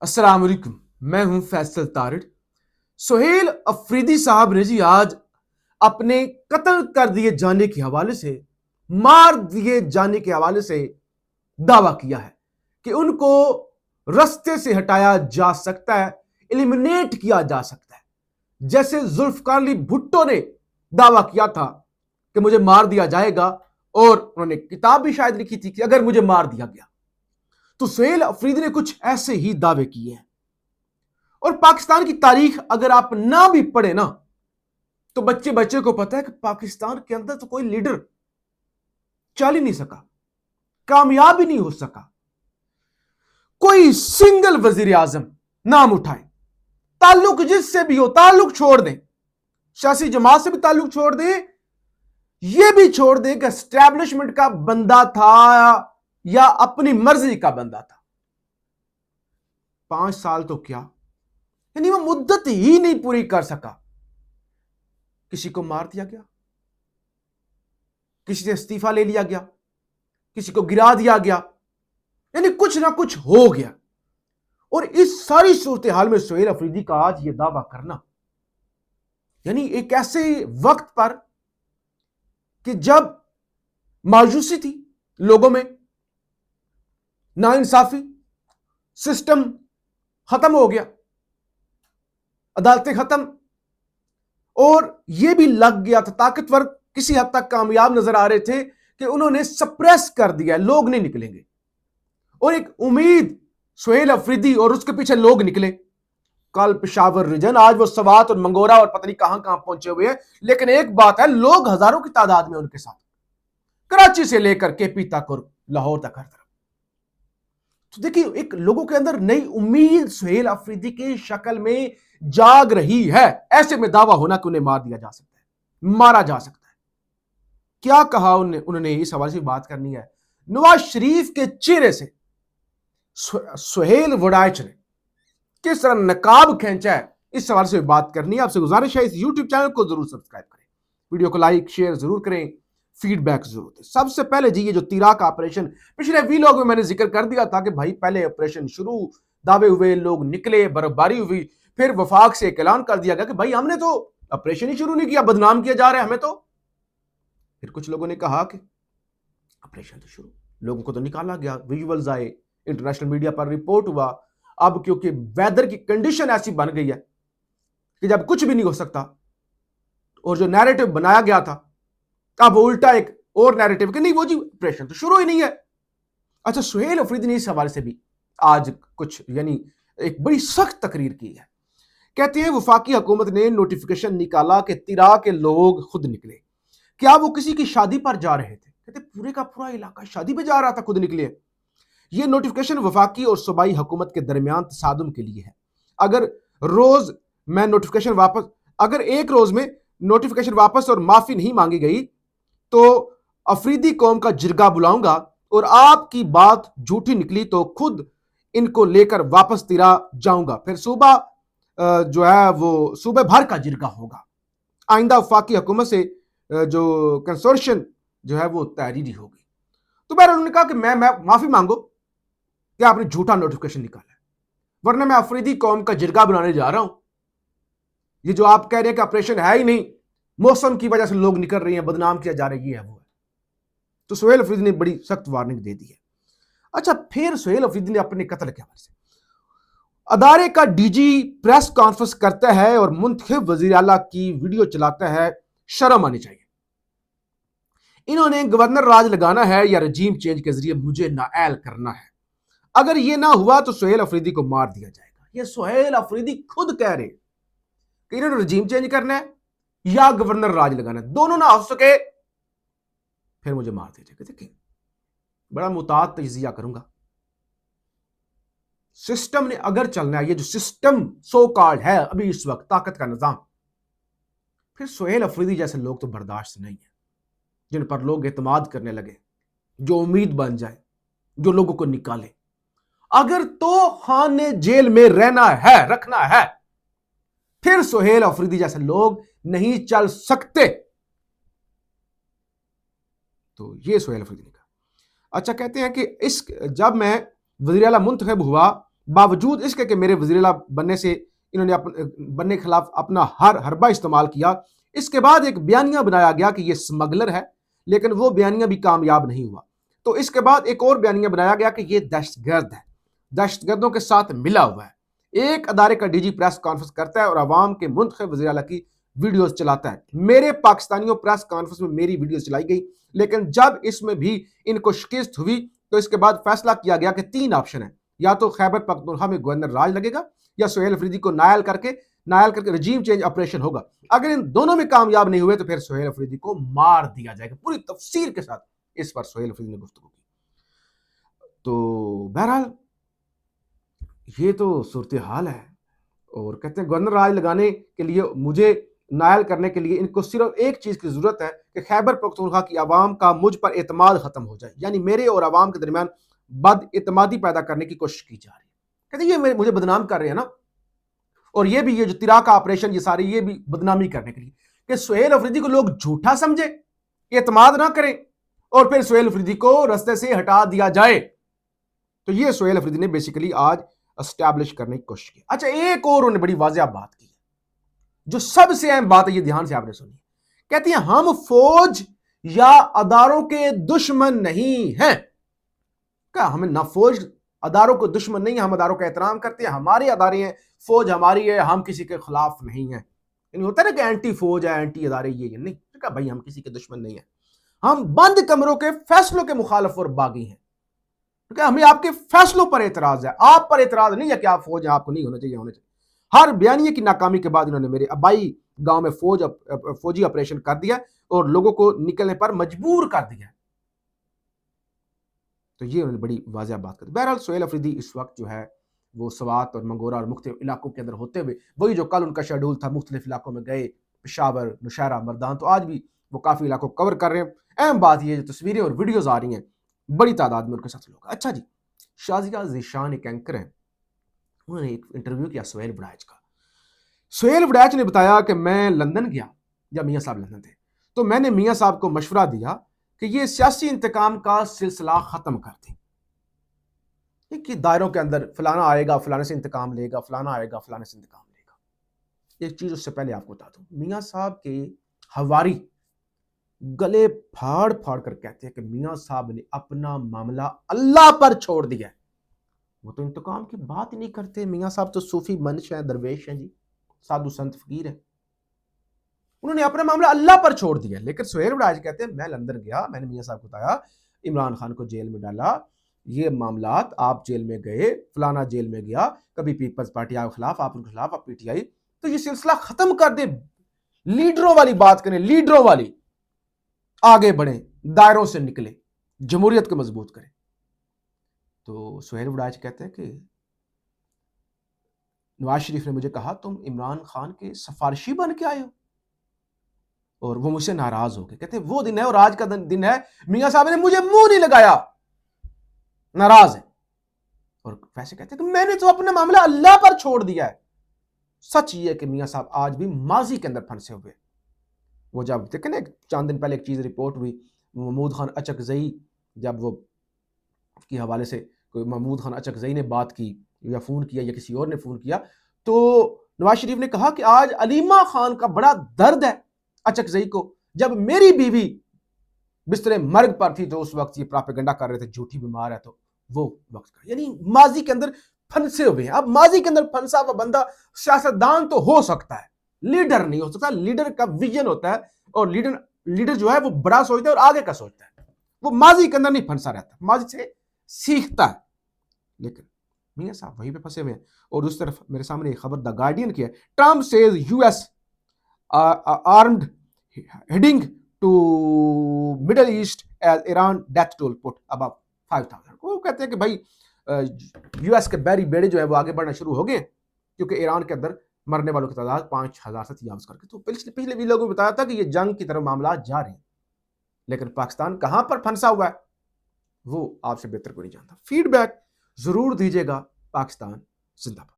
السلام علیکم، میں ہوں فیصل طارڑ۔ سہیل افریدی صاحب نے جی آج اپنے قتل کر دیے جانے کے حوالے سے، مار دیے جانے کے حوالے سے دعویٰ کیا ہے کہ ان کو رستے سے ہٹایا جا سکتا ہے، ایلیمنیٹ کیا جا سکتا ہے، جیسے ذوالفقار علی بھٹو نے دعویٰ کیا تھا کہ مجھے مار دیا جائے گا، اور انہوں نے کتاب بھی شاید لکھی تھی کہ اگر مجھے مار دیا گیا تو سہیل افریدی نے کچھ ایسے ہی دعوے کیے ہیں۔ اور پاکستان کی تاریخ اگر آپ نہ بھی پڑھیں نا تو بچے کو پتا ہے کہ پاکستان کے اندر تو کوئی لیڈر چل ہی نہیں سکا، کامیاب ہی نہیں ہو سکا، کوئی سنگل وزیر اعظم نام اٹھائے، تعلق جس سے بھی ہو تعلق چھوڑ دیں، سیاسی جماعت سے بھی تعلق چھوڑ دیں، یہ بھی چھوڑ دیں کہ اسٹیبلشمنٹ کا بندہ تھا یا اپنی مرضی کا بندہ تھا۔ 5 سال تو کیا، یعنی وہ مدت ہی نہیں پوری کر سکا، کسی کو مار دیا گیا، کسی سے استعفیٰ لے لیا گیا، کسی کو گرا دیا گیا، یعنی کچھ نہ کچھ ہو گیا۔ اور اس ساری صورتحال میں سہیل افریدی کا آج یہ دعویٰ کرنا، یعنی ایک ایسے وقت پر کہ جب مایوسی تھی لوگوں میں، ناانصافی، سسٹم ختم ہو گیا، عدالتیں ختم، اور یہ بھی لگ گیا تھا، طاقتور کسی حد تک کامیاب نظر آ رہے تھے کہ انہوں نے سپریس کر دیا، لوگ نہیں نکلیں گے، اور ایک امید سہیل افریدی اور اس کے پیچھے لوگ نکلے۔ کل پشاور ریجن، آج وہ سوات اور منگورا اور پتہ نہیں کہاں کہاں پہنچے ہوئے ہیں، لیکن ایک بات ہے، لوگ ہزاروں کی تعداد میں ان کے ساتھ، کراچی سے لے کر کے پی تک اور لاہور تک ہر طرف۔ تو دیکھیے ایک لوگوں کے اندر نئی امید سہیل افریدی کی شکل میں جاگ رہی ہے۔ ایسے میں دعویٰ ہونا کہ انہیں مار دیا جا سکتا ہے، مارا جا سکتا ہے۔ کیا کہا انہوں نے، اس حوالے سے بات کرنی ہے۔ نواز شریف کے چہرے سے سہیل وڑائچ نے کس طرح نقاب کھینچا ہے، اس حوالے سے بات کرنی ہے۔ آپ سے گزارش ہے اس یوٹیوب چینل کو ضرور سبسکرائب کریں، ویڈیو کو لائک شیئر ضرور کریں، فیڈ بیک ضرور دیں۔ سب سے پہلے جی یہ جو تیرا کا آپریشن، پچھلے ویلاگ میں نے ذکر کر دیا تھا کہ بھائی پہلے آپریشن شروع، دعوے ہوئے، لوگ نکلے، برفباری ہوئی، پھر وفاق سے ایک اعلان کر دیا گیا کہ بھائی ہم نے تو آپریشن ہی شروع نہیں کیا، بدنام کیا جا رہا ہے ہمیں تو۔ پھر کچھ لوگوں نے کہا کہ آپریشن تو شروع، لوگوں کو تو نکالا گیا، ویژولز آئے، انٹرنیشنل میڈیا پر رپورٹ ہوا۔ اب کیونکہ ویدر کی کنڈیشن ایسی بن گئی ہے کہ جب کچھ بھی نہیں ہو سکتا، اور جو نیریٹو بنایا گیا تھا اب الٹا ایک اور نیریٹو کہ نہیں وہ جی آپریشن تو شروع ہی نہیں ہے۔ اچھا، سہیل افریدی نے اس حوالے سے بھی آج کچھ یعنی ایک بڑی سخت تقریر کی ہے۔ کہتے ہیں وفاقی حکومت نے نوٹیفیکیشن نکالا کہ تیرا کے لوگ خود نکلے، کیا وہ کسی کی شادی پر جا رہے تھے؟ کہتے پورے کا پورا علاقہ شادی پہ جا رہا تھا، خود نکلے۔ یہ نوٹیفیکیشن وفاقی اور صوبائی حکومت کے درمیان تصادم کے لیے ہے۔ اگر ایک روز میں نوٹیفیکیشن واپس اور معافی نہیں مانگی گئی تو افریدی قوم کا جرگہ بلاؤں گا، اور آپ کی بات جھوٹی نکلی تو خود ان کو لے کر واپس تیرا جاؤں گا، پھر صوبہ جو ہے وہ صوبے بھر کا جرگہ ہوگا۔ آئندہ وفاقی حکومت سے جو کنسورشن جو ہے وہ تحریری ہوگی۔ تو بہرحال انہوں نے کہا کہ میں معافی مانگو کہ آپ نے جھوٹا نوٹیفیکیشن نکالا ہے، ورنہ میں افریدی قوم کا جرگہ بنانے جا رہا ہوں۔ یہ جو آپ کہہ رہے ہیں کہ آپریشن ہے ہی نہیں، موسم کی وجہ سے لوگ نکل رہے ہیں، بدنام کیا جا رہا ہے، یہ ہے وہ ہے۔ تو سہیل افریدی نے بڑی سخت وارننگ دے دی ہے۔ اچھا، پھر سہیل افریدی نے اپنے قتل کے حوالے سے ادارے کا ڈی جی پریس کانفرنس کرتا ہے اور منتخب وزیر اعلیٰ کی ویڈیو چلاتا ہے، شرم آنی چاہیے۔ انہوں نے گورنر راج لگانا ہے یا رجیم چینج کے ذریعے مجھے نااہل کرنا ہے، اگر یہ نہ ہوا تو سہیل افریدی کو مار دیا جائے گا۔ یہ سہیل افریدی خود کہہ رہے کہ انہوں نے رجیم چینج کرنا ہے یا گورنر راج لگانا ہے، دونوں نہ ہو سکے پھر مجھے مار دیا جائے گا۔ دیکھیں بڑا محتاط تجزیہ کروں گا، سسٹم نے اگر چلنا ہے، یہ جو سسٹم سو کالڈ ہے ابھی اس وقت، طاقت کا نظام، پھر سہیل افریدی جیسے لوگ تو برداشت نہیں ہیں، جن پر لوگ اعتماد کرنے لگے، جو امید بن جائے، جو لوگوں کو نکالے۔ اگر تو خانے جیل میں رکھنا ہے پھر سہیل افریدی جیسے لوگ نہیں چل سکتے۔ تو یہ سہیل افریدی نے کہا۔ اچھا، کہتے ہیں کہ جب میں وزیر اعلیٰ منتخب ہوا باوجود اس کے کہ میرے وزیر اعلیٰ بننے سے انہوں نے بننے کے خلاف اپنا ہر حربہ استعمال کیا، اس کے بعد ایک بیانیہ بنایا گیا کہ یہ اسمگلر ہے، لیکن وہ بیانیہ بھی کامیاب نہیں ہوا۔ تو اس کے بعد ایک اور بیانیہ بنایا گیا کہ یہ دہشت گرد ہے، دہشت گردوں کے ساتھ ملا ہوا ہے۔ ایک ادارے کا ڈی جی پریس کانفرنس کرتا ہے اور عوام کے منتخب وزیر اعلیٰ کی ویڈیوز چلاتا ہے۔ میرے پاکستانیوں پریس کانفرنس میں میری ویڈیوز چلائی گئی، لیکن جب اس میں بھی ان کو شکست ہوئی تو اس کے بعد فیصلہ کیا گیا کہ 3 آپشن ہیں، یا تو خیبر پختونخوا میں گورنر راج لگے گا، یا سہیل افریدی کو نائل کر کے رجیم چینج آپریشن ہوگا۔ اگر ان دونوں میں کامیاب نہیں ہوئے تو پھر سہیل افریدی کو مار دیا جائے گا۔ پوری تفصیل کے ساتھ اس پر سہیل افریدی نے گفتگو کی۔ تو بہرحال یہ تو صورتحال ہے، اور کہتے ہیں گورنر راج لگانے کے لیے، مجھے نائل کرنے کے لیے ان کو صرف ایک چیز کی ضرورت ہے کہ خیبر پختونخوا کی عوام کا مجھ پر اعتماد ختم ہو جائے، یعنی میرے اور عوام کے درمیان بد اعتمادی پیدا کرنے کی کوشش کی جا رہی ہے۔ کہتے ہیں یہ مجھے بدنام کر رہے ہیں نا، اور یہ بھی یہ جو تیرا کا آپریشن یہ ساری یہ بھی بدنامی کرنے کے لیے کہ سہیل افریدی کو لوگ جھوٹا سمجھے، اعتماد نہ کریں، اور پھر سہیل افریدی کو رستے سے ہٹا دیا جائے۔ تو یہ سہیل افریدی نے بیسیکلی آج اسٹیبلش کرنے کی کوشش کی۔ اچھا، ایک اور انہوں نے بڑی واضح بات کی جو سب سے اہم بات ہے، یہ دھیان سے آپ نے سنی۔ کہتی ہیں ہم فوج یا اداروں کے دشمن نہیں ہیں۔ کہا ہمیں نہ فوج اداروں کو دشمن نہیں ہے، ہم اداروں کا احترام کرتے ہیں، ہمارے ادارے ہیں، فوج ہماری ہے، ہم کسی کے خلاف نہیں ہیں۔ یعنی ہوتا ہے نا کہ اینٹی فوج ہے، اینٹی ادارے، یہ نہیں کہا بھائی ہم کسی کے دشمن نہیں ہیں، ہم بند کمروں کے فیصلوں کے مخالف اور باغی ہیں، کیونکہ ہمیں آپ کے فیصلوں پر اعتراض ہے، آپ پر اعتراض نہیں ہے کہ آپ فوج ہیں، آپ کو نہیں ہونا چاہیے۔ ہر بیانیے کی ناکامی کے بعد انہوں نے میرے ابائی گاؤں میں فوجی آپریشن کر دیا اور لوگوں کو نکلنے پر مجبور کر دیا۔ تو یہ انہوں نے بڑی واضح بات کر دی۔ بہرحال سہیل افریدی اس وقت جو ہے وہ سوات اور منگورا اور مختلف علاقوں کے اندر ہوتے ہوئے، وہی جو کل ان کا شیڈول تھا، مختلف علاقوں میں گئے، پشاور، نوشہرہ، مردان، تو آج بھی وہ کافی علاقوں کور کر رہے ہیں۔ اہم بات یہ جو تصویریں اور ویڈیوز آ رہی ہیں، بڑی تعداد میں ان کے ساتھ لوگ۔ اچھا جی، شازیہ ذیشان ایک اینکر ہیں، انہوں نے ایک انٹرویو کیا سہیل وڑائچ کا۔ سہیل وڑائچ نے بتایا کہ میں لندن گیا، جب میاں صاحب لندن تھے، تو میں نے میاں صاحب کو مشورہ دیا کہ یہ سیاسی انتقام کا سلسلہ ختم کر دیں، کہ دائروں کے اندر فلانا آئے گا، فلانے سے انتقام لے گا، فلانا آئے گا، فلانے سے انتقام لے گا۔ ایک چیز اس سے پہلے آپ کو بتا دوں، میاں صاحب کے حواری گلے پھاڑ پھاڑ کر کہتے ہیں کہ میاں صاحب نے اپنا معاملہ اللہ پر چھوڑ دیا ہے، وہ تو انتقام کی بات ہی نہیں کرتے۔ میاں صاحب تو صوفی منش ہیں، درویش ہیں جی، سادھو سنت فقیر ہیں، انہوں نے اپنا معاملہ اللہ پر چھوڑ دیا۔ لیکن سہیل وڑائچ کہتے ہیں میں لندن گیا، میں نے میاں صاحب کو بتایا عمران خان کو جیل میں ڈالا، یہ معاملات، آپ جیل میں گئے، فلانا جیل میں گیا، کبھی پیپلز پارٹی آپ خلاف، آپ ان کے خلاف، آپ پی ٹی آئی، تو یہ سلسلہ ختم کر دے، لیڈروں والی بات کریں، لیڈروں والی، آگے بڑھیں، دائروں سے نکلیں، جمہوریت کو مضبوط کریں۔ تو سہیل وڑائچ کہتے ہیں کہ نواز شریف نے مجھے کہا تم عمران خان کے سفارشی بن کے آئے ہو، اور وہ مجھ سے ناراض ہو گئے۔ کہتے ہیں وہ دن ہے اور آج کا دن ہے، میاں صاحب نے مجھے منہ نہیں لگایا، ناراض ہے، اور ویسے کہتے ہیں کہ میں نے تو اپنا معاملہ اللہ پر چھوڑ دیا ہے۔ سچ یہ ہے کہ میاں صاحب آج بھی ماضی کے اندر پھنسے ہوئے۔ وہ جب دیکھیں نا چند دن پہلے ایک چیز رپورٹ ہوئی، محمود خان اچکزئی، جب وہ کے حوالے سے کوئی محمود خان اچکزئی نے بات کی یا فون کیا یا کسی اور نے فون کیا، تو نواز شریف نے کہا کہ آج علیمہ خان کا بڑا درد ہے اچکزئی کو، جب میری بیوی بستر مرگ پر تھی تو اس وقت یہ پراپیگنڈا کر رہے تھے جھوٹی بیمار ہے، تو وہ وقت کا، یعنی ماضی کے اندر پھنسے ہوئے ہیں۔ اب ماضی کے اندر پھنسا ہوا بندہ سیاستدان تو ہو سکتا ہے، لیڈر نہیں ہو سکتا۔ لیڈر کا ویژن ہوتا ہے، اور لیڈر جو ہے وہ بڑا سوچتا ہے اور آگے کا سوچتا ہے، وہ ماضی کے اندر نہیں پھنسا رہتا، ماضی سے سیکھتا ہے۔ لیکن میاں صاحب وہیں پہ پھنسے ہوئے ہیں۔ اور دوسری طرف میرے سامنے ایک خبر دا گارڈین کی ہے، Trump says U S armed heading to Middle East as Iran death toll put about 5000۔ وہ کہتے ہیں کہ بھائی یو ایس کے بحری بیڑے جو ہے وہ آگے بڑھنا شروع ہو گئے، کیونکہ ایران کے اندر مرنے والوں کی تعداد 5000 سے تجاوز کر کے۔ تو پچھلے بھی لوگوں نے بتایا تھا کہ یہ جنگ کی طرف معاملات جا رہے ہیں، لیکن پاکستان کہاں پر پھنسا ہوا ہے وہ آپ سے بہتر کوئی نہیں جانتا۔ فیڈ بیک ضرور دیجیے گا۔ پاکستان زندہ باد۔